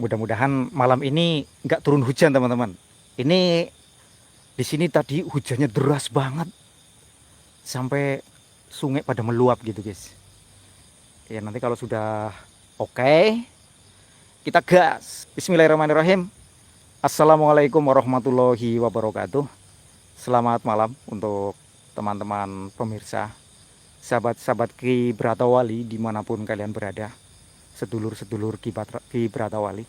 Mudah-mudahan malam ini nggak turun hujan teman-teman. Ini di sini tadi hujannya deras banget sampai sungai pada meluap gitu guys. Ya nanti kalau sudah oke, kita gas. Bismillahirrahmanirrahim. Assalamualaikum warahmatullahi wabarakatuh. Selamat malam untuk teman-teman pemirsa, sahabat-sahabat Ki Bratawali dimanapun kalian berada, sedulur-sedulur Ki Bratawali.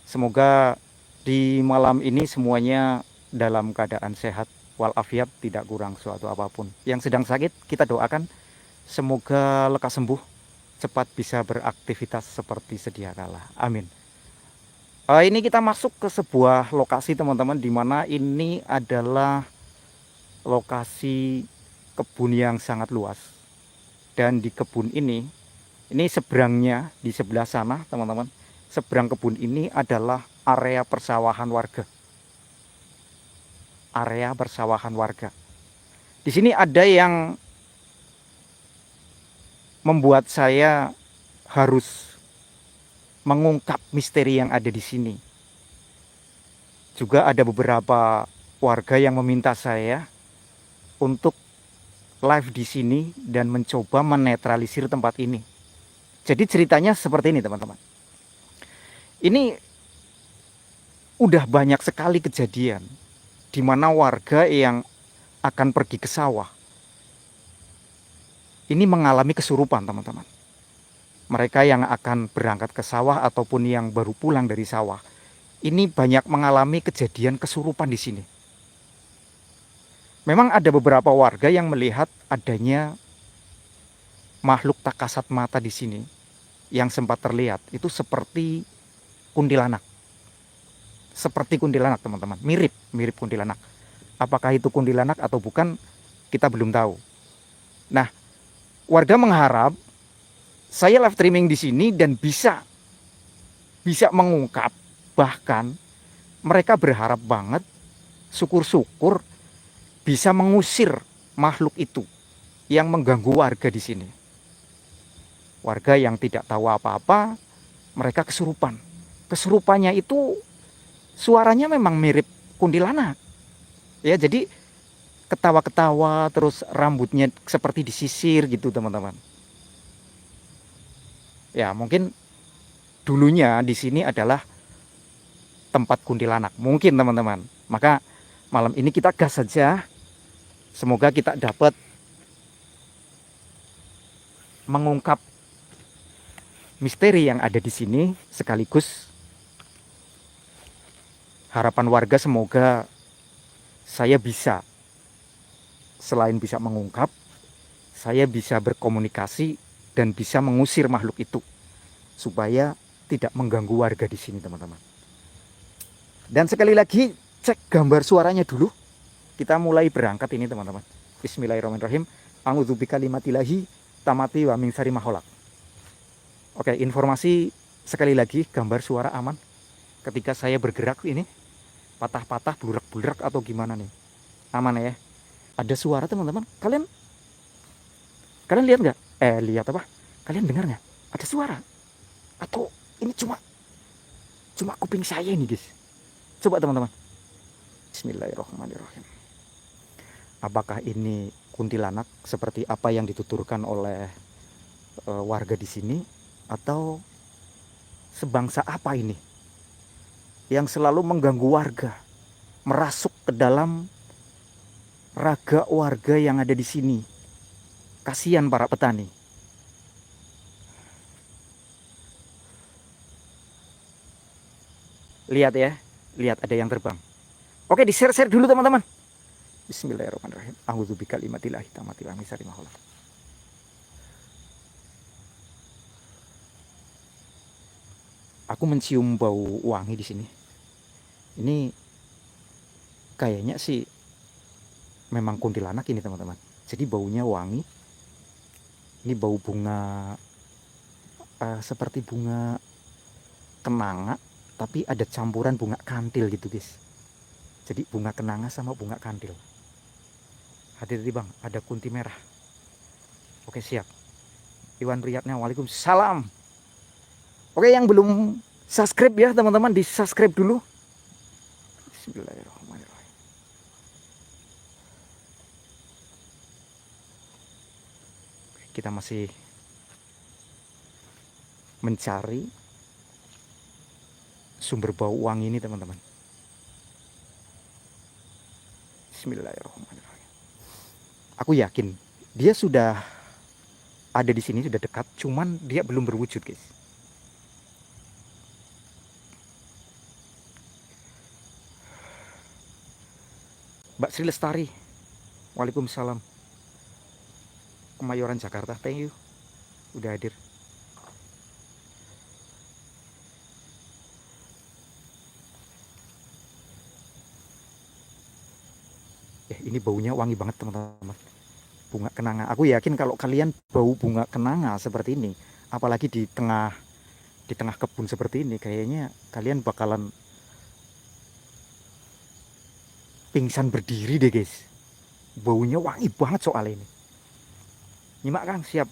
Semoga di malam ini semuanya dalam keadaan sehat walafiat, tidak kurang suatu apapun. Yang sedang sakit kita doakan semoga lekas sembuh, cepat bisa beraktivitas seperti sedia kala. Amin. Ini kita masuk ke sebuah lokasi teman-teman, di mana ini adalah lokasi kebun yang sangat luas. Dan di kebun ini seberangnya di sebelah sana teman-teman, seberang kebun ini adalah area persawahan warga. Area persawahan warga. Di sini ada yang membuat saya harus mengungkap misteri yang ada di sini. Juga ada beberapa warga yang meminta saya untuk live di sini dan mencoba menetralisir tempat ini. Jadi ceritanya seperti ini teman-teman. Ini udah banyak sekali kejadian di mana warga yang akan pergi ke sawah ini mengalami kesurupan teman-teman. Mereka yang akan berangkat ke sawah ataupun yang baru pulang dari sawah, ini banyak mengalami kejadian kesurupan di sini. Memang ada beberapa warga yang melihat adanya makhluk tak kasat mata di sini yang sempat terlihat itu seperti kuntilanak. Seperti kuntilanak teman-teman, mirip kuntilanak. Apakah itu kuntilanak atau bukan, kita belum tahu. Nah, warga mengharap saya live streaming di sini dan bisa mengungkap, bahkan mereka berharap banget, syukur-syukur bisa mengusir makhluk itu yang mengganggu warga di sini. Warga yang tidak tahu apa-apa, mereka kesurupan. Kesurupannya itu suaranya memang mirip kuntilanak. Ya, jadi ketawa-ketawa terus rambutnya seperti disisir gitu, teman-teman. Ya, mungkin dulunya di sini adalah tempat kuntilanak. Mungkin, teman-teman. Maka malam ini kita gas saja. Semoga kita dapat mengungkap misteri yang ada di sini, sekaligus harapan warga semoga saya bisa, selain bisa mengungkap, saya bisa berkomunikasi dan bisa mengusir makhluk itu supaya tidak mengganggu warga di sini, teman-teman. Dan sekali lagi cek gambar suaranya dulu. Kita mulai berangkat ini, teman-teman. Bismillahirrahmanirrahim. A'udzu bikalimatillahi tamati wa min syarri ma khalaq. Oke, informasi sekali lagi, gambar suara aman. Ketika saya bergerak ini patah-patah, blurak-blurak atau gimana nih? Aman ya? Ada suara teman-teman. Kalian lihat nggak? Lihat apa? Kalian dengar nggak? Ada suara? Atau ini cuma kuping saya ini, guys? Coba teman-teman. Bismillahirrahmanirrahim. Apakah ini kuntilanak seperti apa yang dituturkan oleh warga di sini, atau sebangsa apa ini yang selalu mengganggu warga, merasuk ke dalam raga warga yang ada di sini? Kasihan para petani. Lihat ya, lihat ada yang terbang. Oke, di-share dulu teman-teman. Bismillahirrahmanirrahim. A'udzu bikalimatillahi tammati wa min syarri ma khalaq. Aku mencium bau wangi di sini. Ini kayaknya sih memang kuntilanak ini, teman-teman. Jadi baunya wangi. Ini bau bunga, seperti bunga kenanga, tapi ada campuran bunga kantil gitu, guys. Jadi bunga kenanga sama bunga kantil. Hati-hati bang, ada kunti merah. Oke, siap. Iwan Riyadnya, waalaikumsalam. Oke, yang belum Subscribe ya teman-teman, di subscribe dulu. Bismillahirrahmanirrahim. Kita masih mencari sumber bau wangi ini teman-teman. Bismillahirrahmanirrahim. Aku yakin dia sudah ada di sini, sudah dekat, cuman dia belum berwujud, guys. Mbak Sri Lestari, waalaikumsalam. Kemayoran Jakarta, thank you udah hadir. Ini baunya wangi banget teman-teman. Bunga kenanga. Aku yakin kalau kalian bau bunga kenanga seperti ini, apalagi di tengah kebun seperti ini, kayaknya kalian bakalan pingsan berdiri deh, guys. Baunya wangi banget soal ini. Nyimak Kang, siap.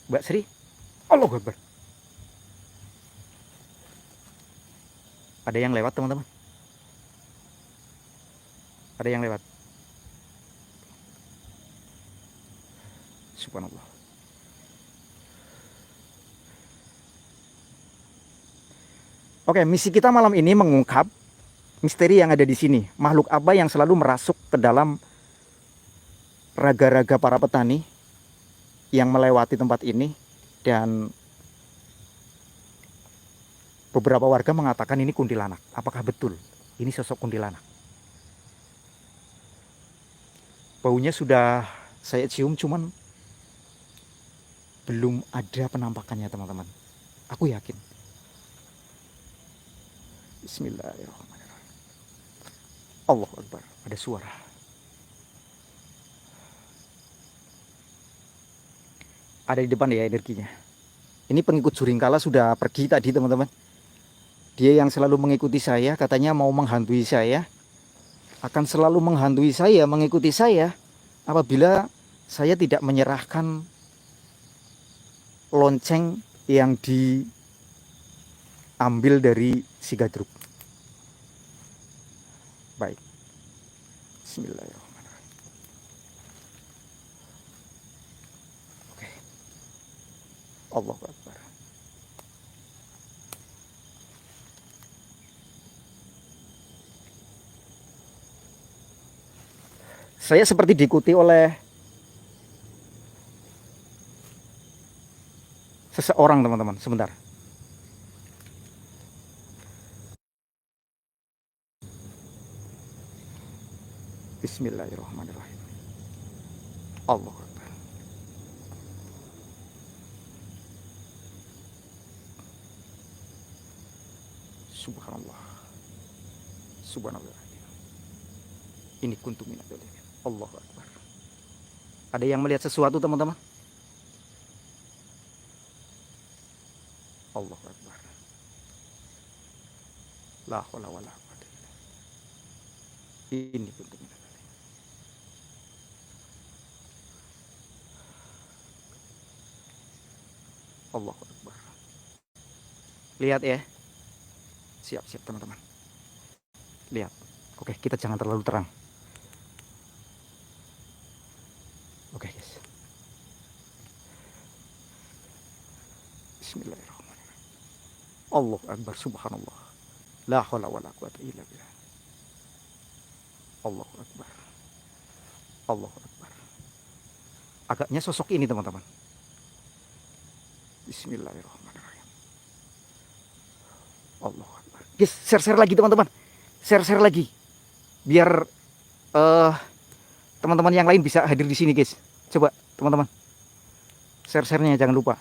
Mbak Sri, Allahu Akbar. Ada yang lewat teman-teman? Ada yang lewat? Subhanallah. Oke, misi kita malam ini mengungkap misteri yang ada di sini. Makhluk apa yang selalu merasuk ke dalam raga-raga para petani yang melewati tempat ini, dan beberapa warga mengatakan ini kuntilanak. Apakah betul ini sosok kuntilanak? Baunya sudah saya cium, cuman belum ada penampakannya teman-teman. Aku yakin. Bismillahirrahmanirrahim. Allahu Akbar. Ada suara. Ada di depan ya energinya. Ini pengikut Juringkala sudah pergi tadi teman-teman. Dia yang selalu mengikuti saya, katanya mau menghantui saya. Akan selalu menghantui saya, mengikuti saya, apabila saya tidak menyerahkan lonceng yang diambil dari si Gadruk. Baik. Bismillahirrahmanirrahim. Oke. Allahu Akbar. Saya seperti diikuti oleh seseorang teman-teman, sebentar. Bismillahirrahmanirrahim. Allah Akbar. Subhanallah. Subhanallah. Ini kuntum minat Allah Akbar. Ada yang melihat sesuatu teman-teman? Allah Akbar. La haula wala quwwata illa billah. Ini kuntum minat. Allah Akbar. Lihat ya. Siap-siap teman-teman. Lihat. Oke, kita jangan terlalu terang. Oke, guys. Bismillahirrahmanirrahim. Allah Akbar, subhanallah. La haula wala quwwata illa billah. Allahu Akbar. Allahu Akbar. Agaknya sosok ini teman-teman. Bismillahirrahmanirrahim. Allahu Akbar. Guys, share-share lagi teman-teman. Share-share lagi. Biar teman-teman yang lain bisa hadir di sini, guys. Coba teman-teman. Share-share-nya jangan lupa.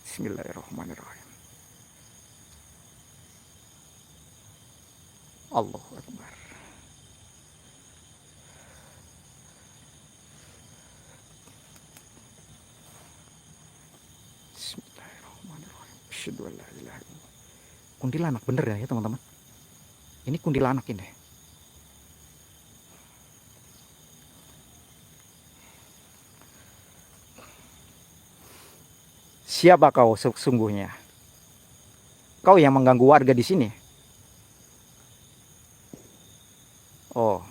Bismillahirrahmanirrahim. Allahu Akbar. Bismillahirrahmanirrahim. Asyhadu an la ilaha illallah. Kuntilanak bener ya teman-teman. Ini kuntilanak ini. Siapa kau sesungguhnya? Kau yang mengganggu warga di sini. Oh,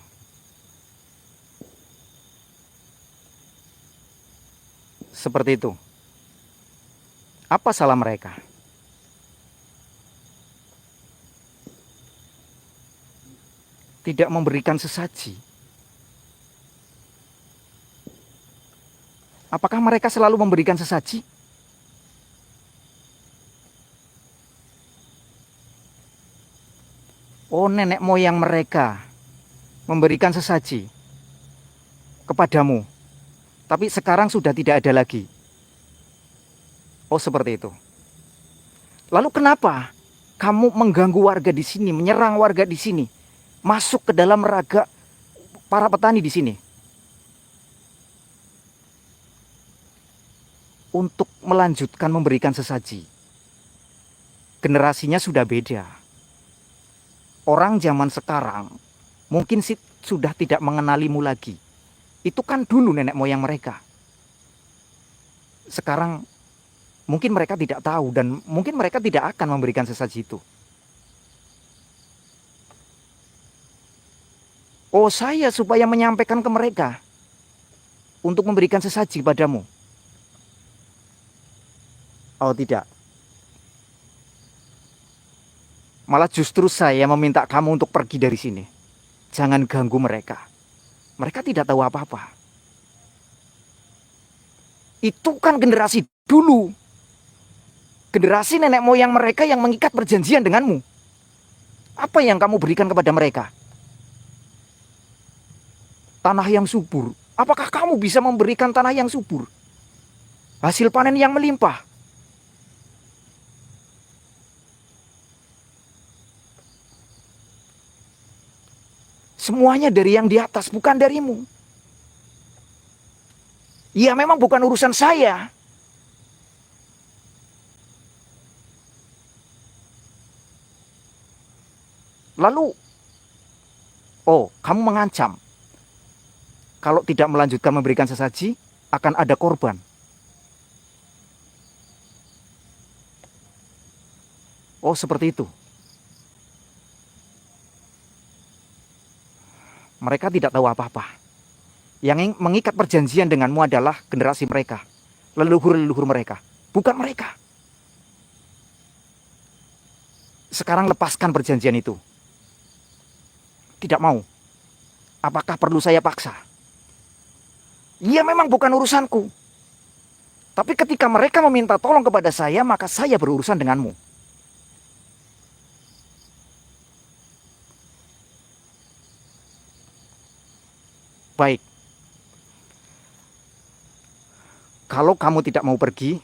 seperti itu. Apa salah mereka? Tidak memberikan sesaji. Apakah mereka selalu memberikan sesaji? Oh, nenek moyang mereka memberikan sesaji kepadamu. Tapi sekarang sudah tidak ada lagi. Oh, seperti itu. Lalu kenapa kamu mengganggu warga di sini, menyerang warga di sini, masuk ke dalam raga para petani di sini? Untuk melanjutkan memberikan sesaji. Generasinya sudah beda. Orang zaman sekarang mungkin sih sudah tidak mengenalimu lagi. Itu kan dulu nenek moyang mereka. Sekarang mungkin mereka tidak tahu dan mungkin mereka tidak akan memberikan sesaji itu. Oh, saya supaya menyampaikan ke mereka untuk memberikan sesaji padamu. Oh, tidak. Malah justru saya meminta kamu untuk pergi dari sini. Jangan ganggu mereka. Mereka tidak tahu apa-apa. Itu kan generasi dulu. Generasi nenek moyang mereka yang mengikat perjanjian denganmu. Apa yang kamu berikan kepada mereka? Tanah yang subur. Apakah kamu bisa memberikan tanah yang subur? Hasil panen yang melimpah. Semuanya dari yang di atas, bukan darimu. Ya, memang bukan urusan saya. Lalu, oh, kamu mengancam. Kalau tidak melanjutkan memberikan sesaji, akan ada korban. Oh, seperti itu. Mereka tidak tahu apa-apa. Yang mengikat perjanjian denganmu adalah generasi mereka. Leluhur-leluhur mereka. Bukan mereka. Sekarang lepaskan perjanjian itu. Tidak mau. Apakah perlu saya paksa? Ya, memang bukan urusanku. Tapi ketika mereka meminta tolong kepada saya, maka saya berurusan denganmu. Baik. Kalau kamu tidak mau pergi,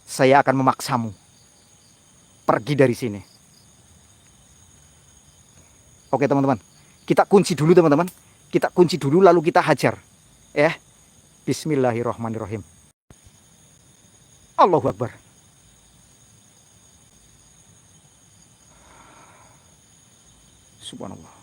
saya akan memaksamu. Pergi dari sini. Oke, teman-teman. Kita kunci dulu, teman-teman. Kita kunci dulu lalu kita hajar. Ya. Bismillahirrahmanirrahim. Allahu Akbar. Subhanallah.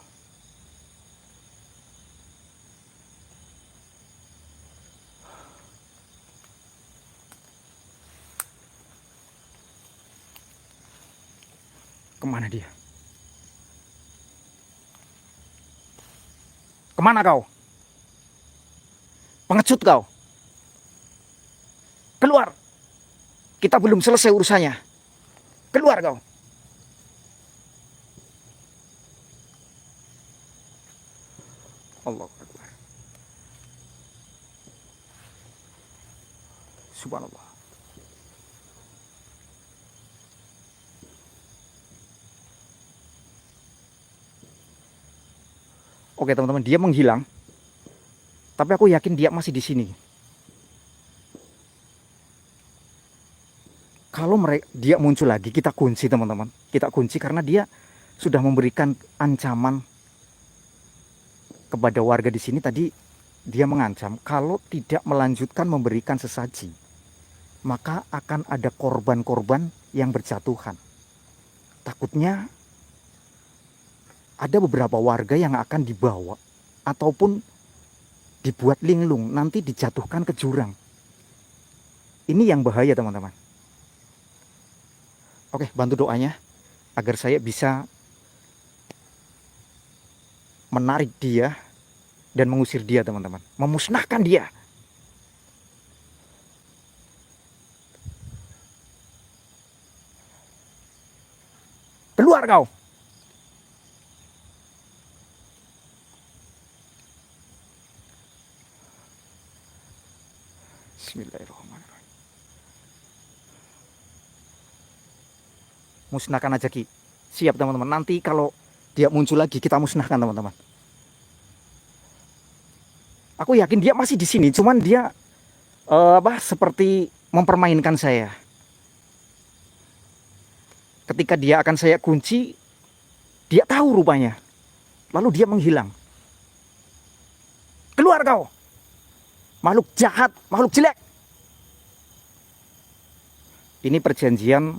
Kemana dia? Kemana kau? Pengecut kau. Keluar. Kita belum selesai urusannya. Keluar kau. Allahu Akbar. Subhanallah. Oke, teman-teman, dia menghilang. Tapi aku yakin dia masih di sini. Kalau dia muncul lagi, kita kunci, teman-teman. Kita kunci karena dia sudah memberikan ancaman kepada warga di sini. Tadi dia mengancam kalau tidak melanjutkan memberikan sesaji, maka akan ada korban-korban yang berjatuhan. Takutnya ada beberapa warga yang akan dibawa ataupun dibuat linglung, nanti dijatuhkan ke jurang. Ini yang bahaya, teman-teman. Oke, bantu doanya agar saya bisa menarik dia dan mengusir dia, teman-teman. Memusnahkan dia. Keluar kau. Bismillahirrahmanirrahim. Musnahkan aja, Ki. Siap, teman-teman. Nanti kalau dia muncul lagi, kita musnahkan, teman-teman. Aku yakin dia masih di sini, cuman dia seperti mempermainkan saya. Ketika dia akan saya kunci, dia tahu rupanya. Lalu dia menghilang. Keluar kau. Makhluk jahat, makhluk jelek. Ini perjanjian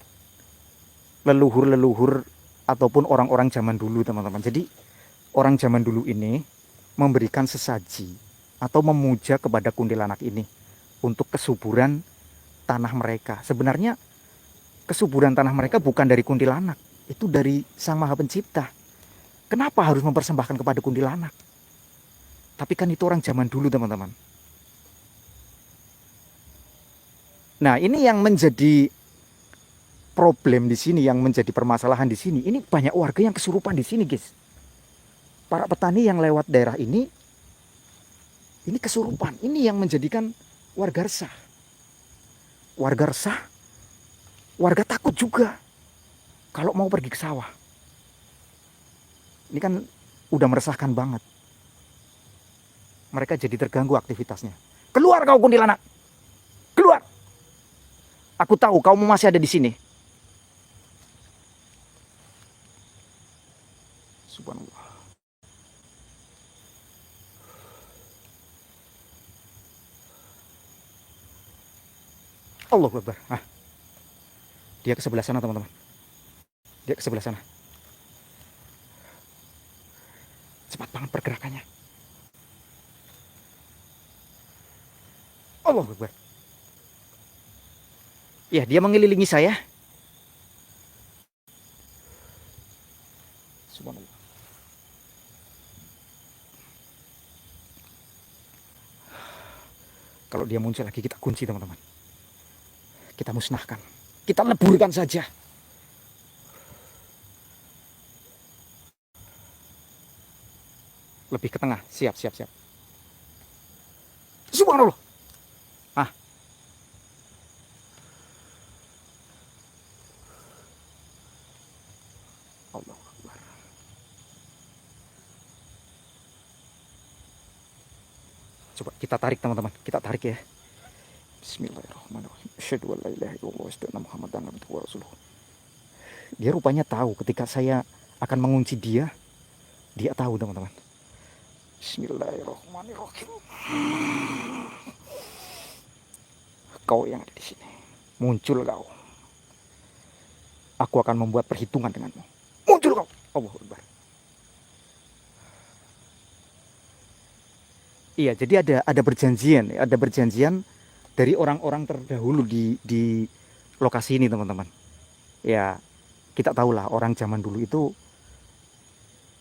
leluhur-leluhur ataupun orang-orang zaman dulu, teman-teman. Jadi orang zaman dulu ini memberikan sesaji atau memuja kepada kuntilanak ini untuk kesuburan tanah mereka. Sebenarnya kesuburan tanah mereka bukan dari kuntilanak, itu dari Sang Maha Pencipta. Kenapa harus mempersembahkan kepada kuntilanak? Tapi kan itu orang zaman dulu, teman-teman. Nah, ini yang menjadi problem di sini, yang menjadi permasalahan di sini. Ini banyak warga yang kesurupan di sini, guys. Para petani yang lewat daerah ini kesurupan. Ini yang menjadikan warga resah. Warga resah, warga takut juga kalau mau pergi ke sawah. Ini kan udah meresahkan banget. Mereka jadi terganggu aktivitasnya. Keluar kau kuntilanak. Keluar. Aku tahu kamu masih ada di sini. Subhanallah. Allahu Akbar. Dia ke sebelah sana, teman-teman. Dia ke sebelah sana. Cepat banget pergerakannya. Allahu Akbar. Ya, dia mengelilingi saya. Subhanallah. Kalau dia muncul lagi, kita kunci, teman-teman. Kita musnahkan. Kita leburkan saja. Lebih ke tengah. Siap, siap, siap. Subhanallah. Allah Akbar. Coba kita tarik, teman-teman. Kita tarik ya. Bismillahirrahmanirrahim. Asyhadu an la ilaha illallah wa asyhadu anna Muhammadan abduhu wa rasuluh. Dia rupanya tahu ketika saya akan mengunci dia. Dia tahu, teman-teman. Bismillahirrahmanirrahim. Kau yang ada di sini, muncul kau. Aku akan membuat perhitungan denganmu. Muncul kau. Allahu Akbar. Iya, jadi ada perjanjian dari orang-orang terdahulu di lokasi ini, teman-teman. Ya, kita tahulah orang zaman dulu itu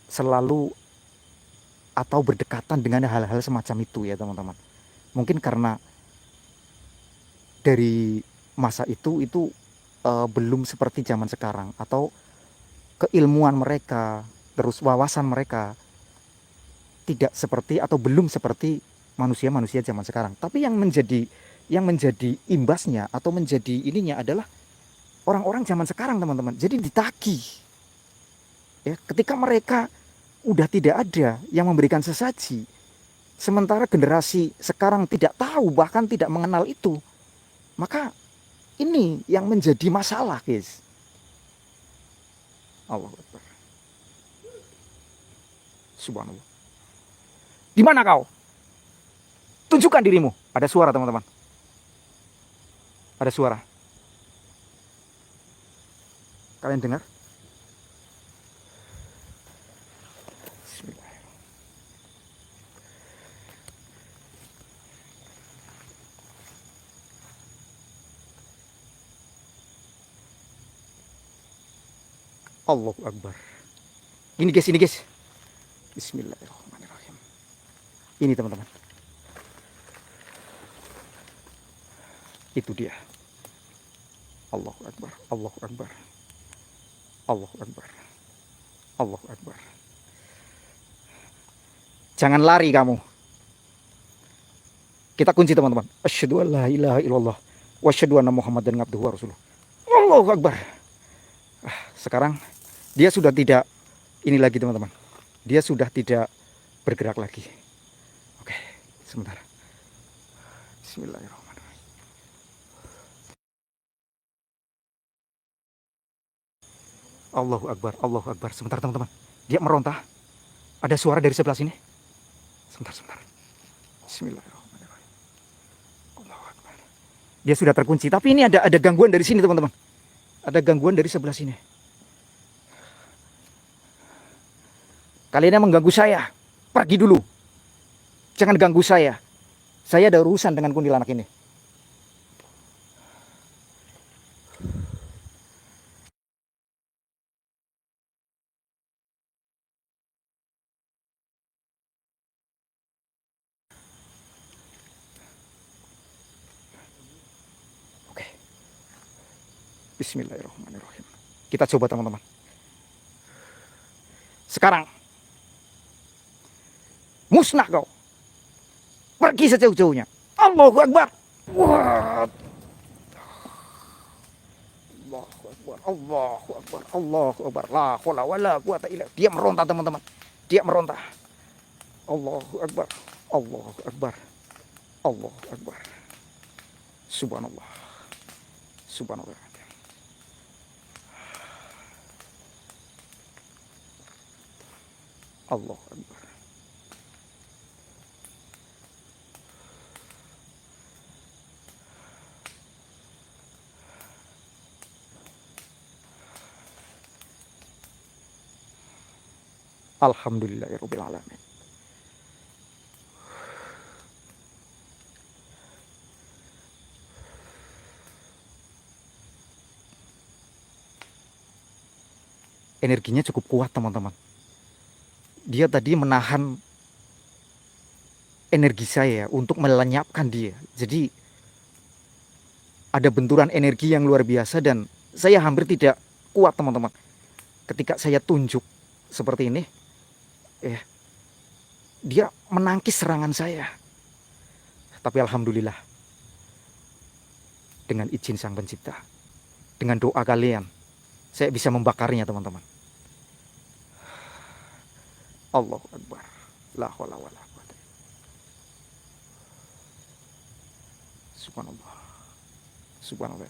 selalu atau berdekatan dengan hal-hal semacam itu ya, teman-teman. Mungkin karena dari masa itu belum seperti zaman sekarang, atau keilmuan mereka, terus wawasan mereka tidak seperti atau belum seperti manusia-manusia zaman sekarang. Tapi yang menjadi imbasnya atau menjadi ininya adalah orang-orang zaman sekarang, teman-teman. Jadi ditagih. Ya, ketika mereka udah tidak ada yang memberikan sesaji, sementara generasi sekarang tidak tahu, bahkan tidak mengenal itu, maka ini yang menjadi masalah, guys. Allah Akbar. Subhanallah. Di mana kau? Tunjukkan dirimu. Ada suara, teman-teman. Ada suara. Kalian dengar? Allahu Akbar. Ini guys. Bismillahirrahmanirrahim. Ini teman-teman. Itu dia. Allahu Akbar. Allahu Akbar. Allahu Akbar. Allahu Akbar. Jangan lari kamu. Kita kunci teman-teman. Asyhadu an la ilaha illallah wa asyhadu anna Muhammadan abduhu wa rasuluh. Allahu Akbar. Sekarang dia sudah tidak ini lagi teman-teman. Dia sudah tidak bergerak lagi. Oke, sebentar. Bismillahirrahmanirrahim. Allahu Akbar, Allahu Akbar. Sebentar teman-teman. Dia meronta. Ada suara dari sebelah sini. Sebentar. Bismillahirrahmanirrahim. Allahu Akbar. Dia sudah terkunci. Tapi ini ada gangguan dari sini teman-teman. Ada gangguan dari sebelah sini. Kalian yang mengganggu saya, pergi dulu. Jangan ganggu saya. Saya ada urusan dengan kuntilanak ini. Oke. Bismillahirrahmanirrahim. Kita coba teman-teman. Sekarang musnah kau. Pergi sejauh-jauhnya. Allahu Akbar. Wah. Allahu Akbar. Allahu Akbar. Allahu Akbar. La haula wala quwata illa billah. Dia meronta teman-teman. Dia meronta. Allahu Akbar. Allahu Akbar. Allahu Akbar. Subhanallah. Subhanallah. Allahu Akbar. Alhamdulillahirabbil alamin. Energinya cukup kuat teman-teman. Dia tadi menahan energi saya untuk melenyapkan dia. Jadi ada benturan energi yang luar biasa dan saya hampir tidak kuat teman-teman. Ketika saya tunjuk seperti ini, dia menangkis serangan saya. Tapi alhamdulillah, dengan izin Sang Pencipta, dengan doa kalian, saya bisa membakarnya teman-teman. Allahu Akbar. La haula wala quwata. Subhanallah. Subhanallah.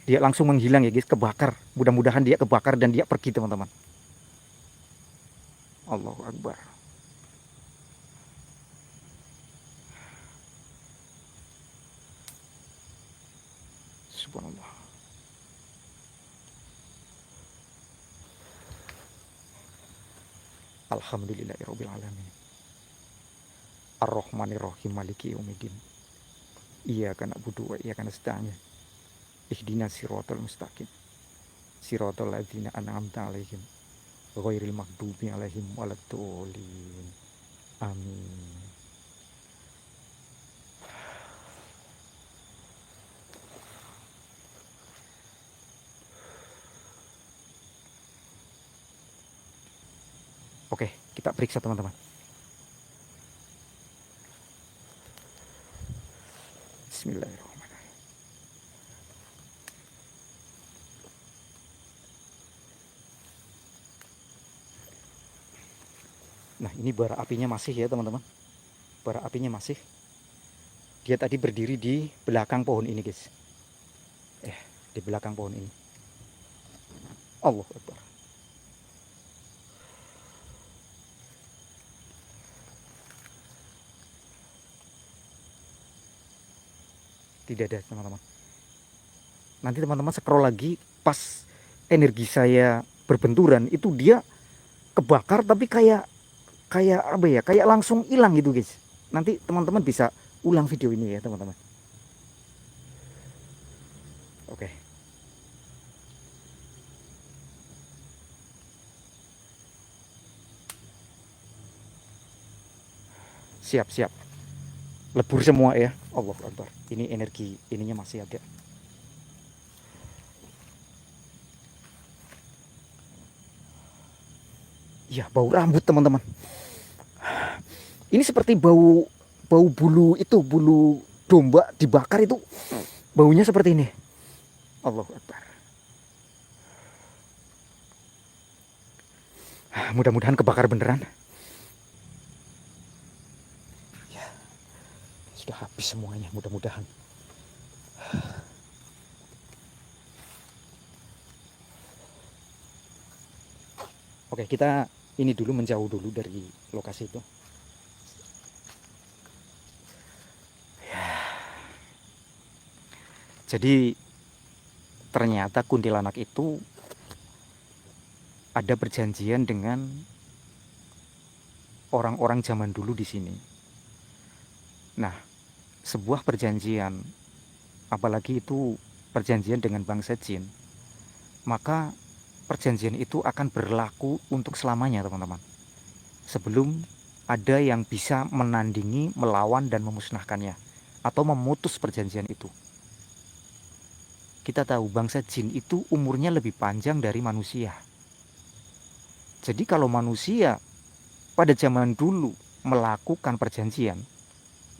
Dia langsung menghilang ya guys, kebakar. Mudah-mudahan dia kebakar dan dia pergi teman-teman. Allahu Akbar. Subhanallah. Alhamdulillahirabbil alamin. Ar-Rahmanir-Rahim Maliki Yaumiddin. Iyyaka na'budu wa iyyaka nasta'in. Ihdinas siratal mustaqim. Siratal ladzina an'amta 'alaihim ghairil maghdubi 'alaihim waladdallin. Amin. Oke, kita periksa teman-teman. Bismillahirrahmanirrahim. Nah, ini bara apinya masih ya teman-teman. Bara apinya masih. Dia tadi berdiri di belakang pohon ini guys. Di belakang pohon ini. Allahu Akbar. Tidak ada teman-teman. Nanti teman-teman scroll lagi, pas energi saya berbenturan itu dia kebakar tapi kayak apa ya, kayak langsung hilang gitu guys. Nanti teman-teman bisa ulang video ini ya teman-teman. Oke. Siap, siap. Lebur semua ya. Allah Akbar. Ini energi ininya masih agak. Ya, bau rambut teman-teman. Ini seperti bau bau bulu itu, bulu domba dibakar itu. Baunya seperti ini. Allah Akbar. Mudah-mudahan kebakar beneran. Ya, sudah habis semuanya mudah-mudahan. Oke, kita ini dulu menjauh dulu dari lokasi itu. Ya. Jadi ternyata kuntilanak itu ada perjanjian dengan orang-orang zaman dulu di sini. Nah, sebuah perjanjian, apalagi itu perjanjian dengan bangsa jin, maka perjanjian itu akan berlaku untuk selamanya, teman-teman. Sebelum ada yang bisa menandingi, melawan, dan memusnahkannya, atau memutus perjanjian itu. Kita tahu bangsa jin itu umurnya lebih panjang dari manusia. Jadi kalau manusia pada zaman dulu melakukan perjanjian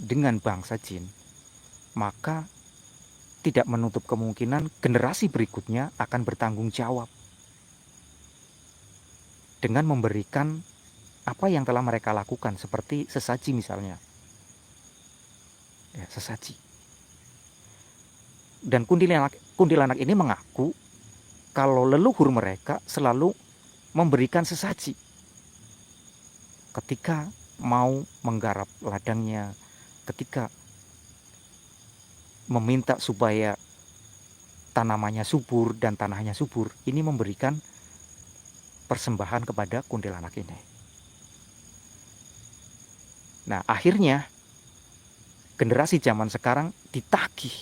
dengan bangsa jin, maka tidak menutup kemungkinan generasi berikutnya akan bertanggung jawab dengan memberikan apa yang telah mereka lakukan, seperti sesaji misalnya. Ya, sesaji. Dan kuntilanak ini mengaku kalau leluhur mereka selalu memberikan sesaji ketika mau menggarap ladangnya, ketika meminta supaya tanamannya subur dan tanahnya subur. Ini memberikan persembahan kepada kuntilanak ini. Nah, akhirnya generasi zaman sekarang ditagih.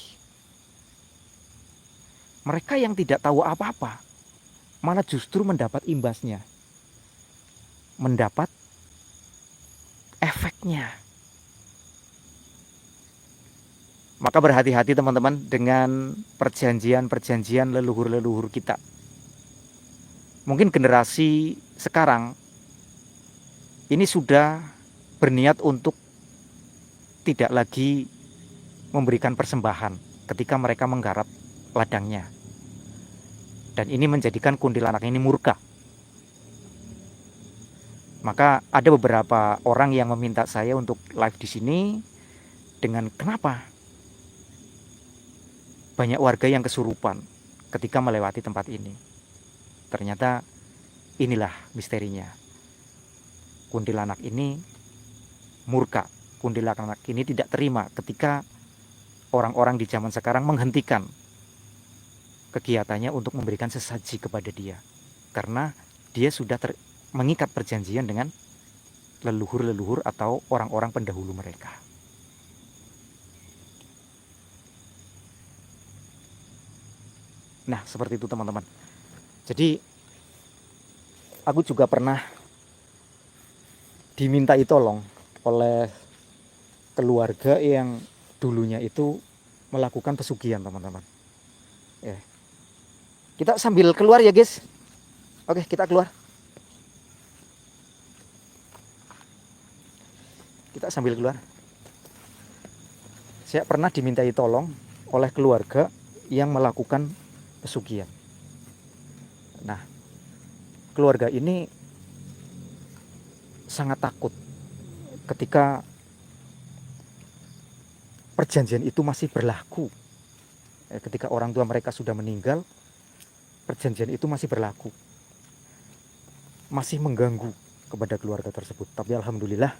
Mereka yang tidak tahu apa-apa malah justru mendapat imbasnya, mendapat efeknya. Maka berhati-hati teman-teman dengan perjanjian-perjanjian leluhur-leluhur kita. Mungkin generasi sekarang ini sudah berniat untuk tidak lagi memberikan persembahan ketika mereka menggarap ladangnya. Dan ini menjadikan kuntilanak ini murka. Maka ada beberapa orang yang meminta saya untuk live di sini dengan kenapa banyak warga yang kesurupan ketika melewati tempat ini. Ternyata inilah misterinya. Kuntilanak ini murka. Kuntilanak ini tidak terima ketika orang-orang di zaman sekarang menghentikan kegiatannya untuk memberikan sesaji kepada dia, karena dia sudah mengikat perjanjian dengan leluhur-leluhur atau orang-orang pendahulu mereka. Nah, seperti itu teman-teman. Jadi aku juga pernah dimintai tolong oleh keluarga yang dulunya itu melakukan pesugihan, teman-teman. Ya. Kita sambil keluar ya guys. Oke, kita keluar. Kita sambil keluar. Saya pernah dimintai tolong oleh keluarga yang melakukan pesugihan. Nah, keluarga ini sangat takut ketika perjanjian itu masih berlaku. Ketika orang tua mereka sudah meninggal, perjanjian itu masih berlaku, masih mengganggu kepada keluarga tersebut. Tapi alhamdulillah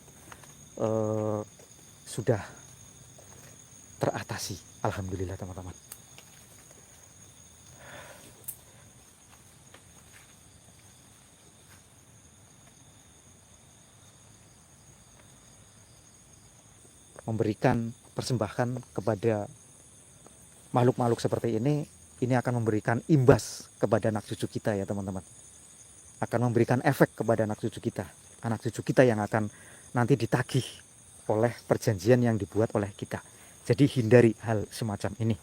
sudah teratasi, alhamdulillah teman-teman. Memberikan persembahan kepada makhluk-makhluk seperti ini akan memberikan imbas kepada anak cucu kita ya teman-teman. Akan memberikan efek kepada anak cucu kita. Anak cucu kita yang akan nanti ditagih oleh perjanjian yang dibuat oleh kita. Jadi hindari hal semacam ini.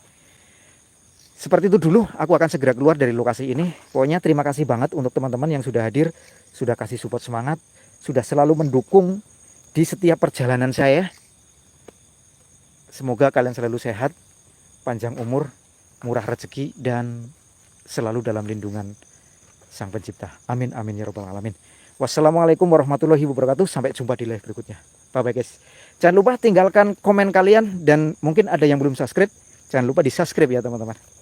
Seperti itu dulu, aku akan segera keluar dari lokasi ini. Pokoknya terima kasih banget untuk teman-teman yang sudah hadir, sudah kasih support semangat, sudah selalu mendukung di setiap perjalanan saya. Semoga kalian selalu sehat, panjang umur, murah rezeki, dan selalu dalam lindungan Sang Pencipta. Amin, amin ya robbal alamin. Wassalamualaikum warahmatullahi wabarakatuh. Sampai jumpa di live berikutnya. Bye-bye guys. Jangan lupa tinggalkan komen kalian, dan mungkin ada yang belum subscribe. Jangan lupa di subscribe ya teman-teman.